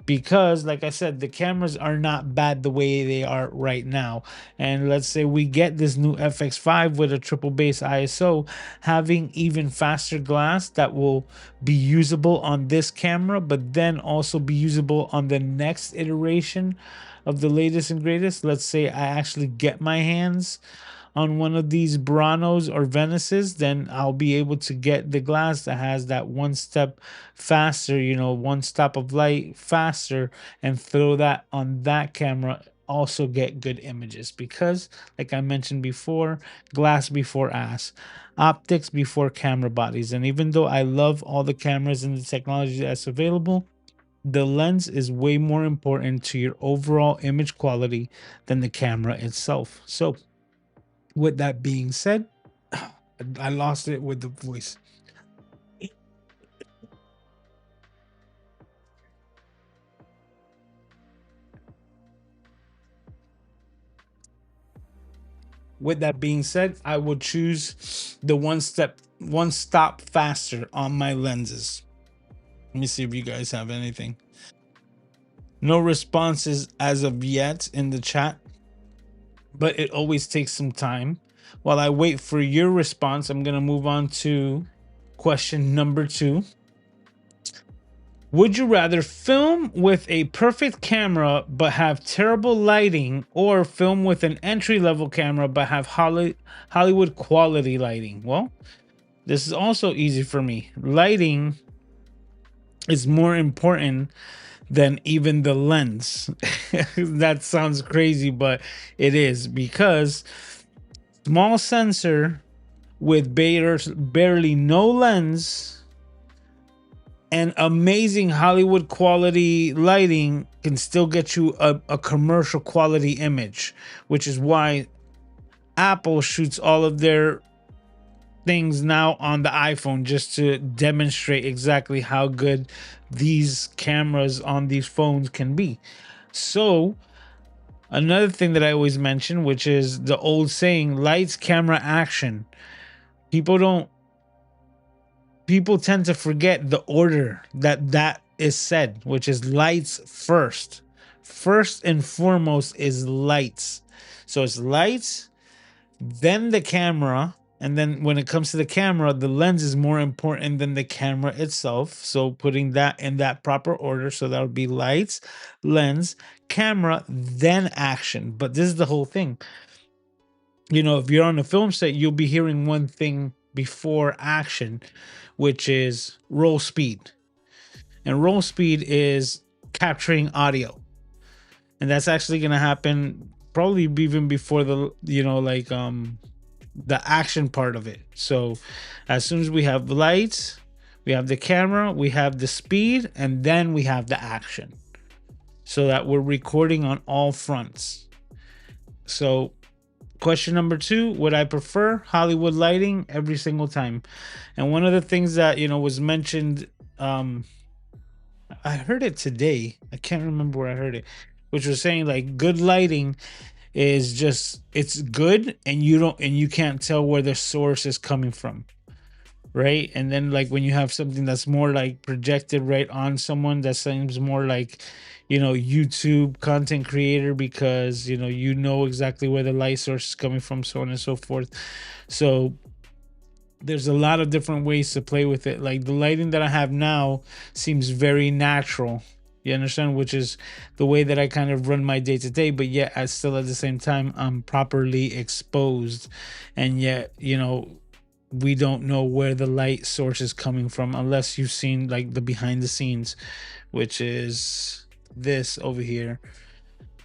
because like I said, the cameras are not bad the way they are right now. And let's say we get this new FX5 with a triple base ISO, having even faster glass that will be usable on this camera, but then also be usable on the next iteration of the latest and greatest. Let's say I actually get my hands on one of these Branos or Venices, then I'll be able to get the glass that has that one step faster, one stop of light faster, and throw that on that camera. Also get good images because, like I mentioned before, glass before ass, optics before camera bodies. And even though I love all the cameras and the technology that's available, the lens is way more important to your overall image quality than the camera itself. So, with that being said, I lost it with the voice. With that being said, I would choose the one stop faster on my lenses. Let me see if you guys have anything. No responses as of yet in the chat, but it always takes some time. While I wait for your response, I'm going to move on to question number 2. Would you rather film with a perfect camera but have terrible lighting, or film with an entry level camera but have Hollywood quality lighting? Well, this is also easy for me. Lighting is more important than even the lens. That sounds crazy, but it is, because small sensor with barely no lens and amazing Hollywood quality lighting can still get you a commercial quality image, which is why Apple shoots all of their things now on the iPhone, just to demonstrate exactly how good these cameras on these phones can be. So, another thing that I always mention, which is the old saying, lights, camera, action. People don't people tend to forget the order that is said, which is lights first. First and foremost is lights. So it's lights, then the camera, and then when it comes to the camera, the lens is more important than the camera itself. So putting that in that proper order, so that would be lights, lens, camera, then action. But this is the whole thing. If you're on a film set, you'll be hearing one thing before action, which is roll speed. And roll speed is capturing audio. And that's actually going to happen probably even before the action part of it. So as soon as we have lights, we have the camera, we have the speed, and then we have the action. So that we're recording on all fronts. So question number 2, would I prefer Hollywood lighting every single time? And one of the things that, was mentioned, I heard it today. I can't remember where I heard it, which was saying like good lighting is just, it's good, and you can't tell where the source is coming from, right? And then like when you have something that's more like projected right on someone, that seems more like, YouTube content creator, because you know exactly where the light source is coming from, so on and so forth. So there's a lot of different ways to play with it. Like the lighting that I have now seems very natural. You understand? Which is the way that I kind of run my day to day, but yet I still at the same time I'm properly exposed. And yet, we don't know where the light source is coming from unless you've seen like the behind the scenes, which is this over here.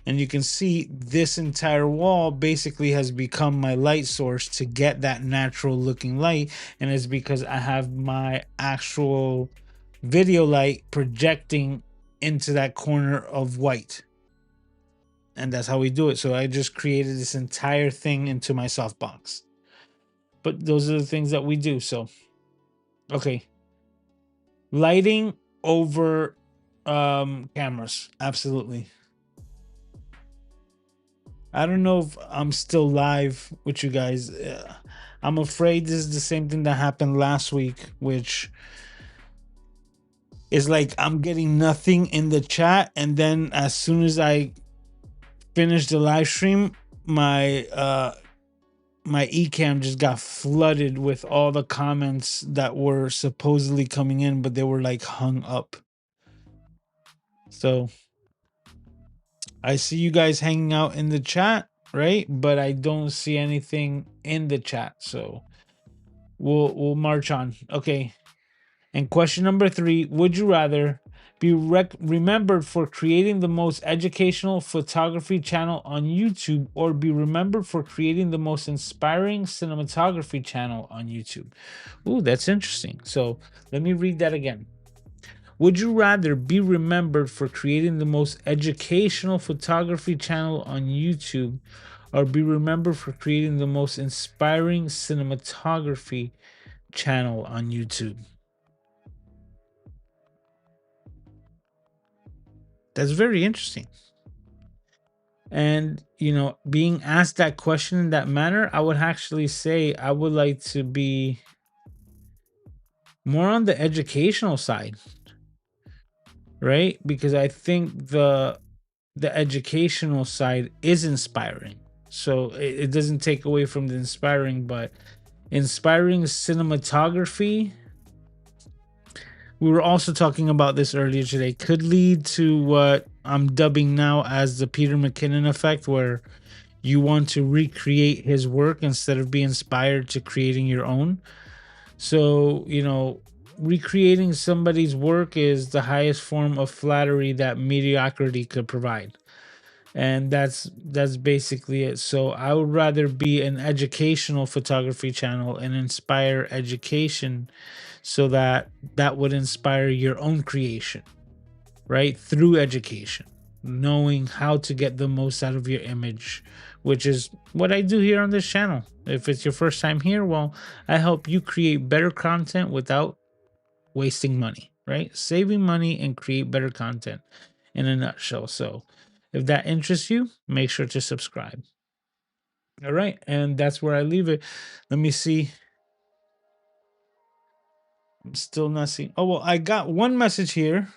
And you can see this entire wall basically has become my light source to get that natural looking light. And it's because I have my actual video light projecting into that corner of white. And that's how we do it. So I just created this entire thing into my softbox. But those are the things that we do. So, okay. Lighting over cameras. Absolutely. I don't know if I'm still live with you guys. I'm afraid this is the same thing that happened last week, which It's like I'm getting nothing in the chat, and then as soon as I finish the live stream, my eCam just got flooded with all the comments that were supposedly coming in, but they were like hung up. So I see you guys hanging out in the chat, right? But I don't see anything in the chat. So we'll march on. Okay. And question number 3, would you rather be remembered for creating the most educational photography channel on YouTube, or be remembered for creating the most inspiring cinematography channel on YouTube? Ooh, that's interesting. So let me read that again. Would you rather be remembered for creating the most educational photography channel on YouTube, or be remembered for creating the most inspiring cinematography channel on YouTube? That's very interesting. And, being asked that question in that manner, I would actually say I would like to be more on the educational side, right? Because I think the educational side is inspiring. So it doesn't take away from the inspiring, but inspiring cinematography, we were also talking about this earlier today, could lead to what I'm dubbing now as the Peter McKinnon effect, where you want to recreate his work instead of be inspired to creating your own. So, recreating somebody's work is the highest form of flattery that mediocrity could provide. And that's basically it. So I would rather be an educational photography channel and inspire education, so that would inspire your own creation, right? Through education, knowing how to get the most out of your image, which is what I do here on this channel. If it's your first time here, well, I help you create better content without wasting money, right? Saving money and create better content in a nutshell. So if that interests you, make sure to subscribe. All right. And that's where I leave it. Let me see. I'm still not seeing. Oh, well, I got one message here.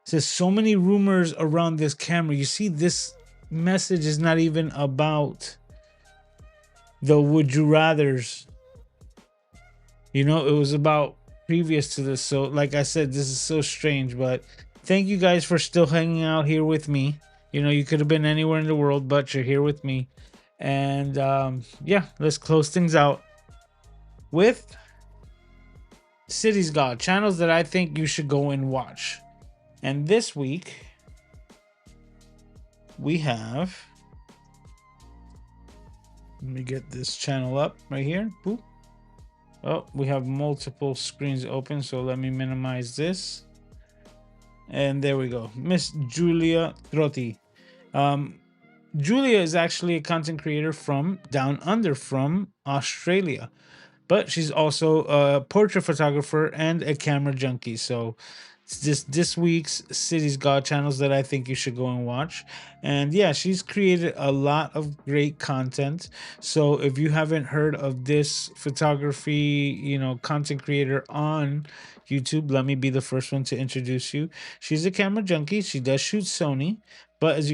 It says so many rumors around this camera. You see, this message is not even about the would you rathers. It was about previous to this. So, like I said, this is so strange, but thank you guys for still hanging out here with me. You could have been anywhere in the world, but you're here with me. And yeah, let's close things out with Cities God, channels that I think you should go and watch. And this week, we have. Let me get this channel up right here. Boop. Oh, we have multiple screens open, so let me minimize this. And there we go. Miss Julia Trotti. Julia is actually a content creator from down under, from Australia, but she's also a portrait photographer and a camera junkie. So it's just this week's Cities God channels that I think you should go and watch. And yeah, she's created a lot of great content. So if you haven't heard of this photography, content creator on YouTube, let me be the first one to introduce you. She's a camera junkie. She does shoot Sony, but as you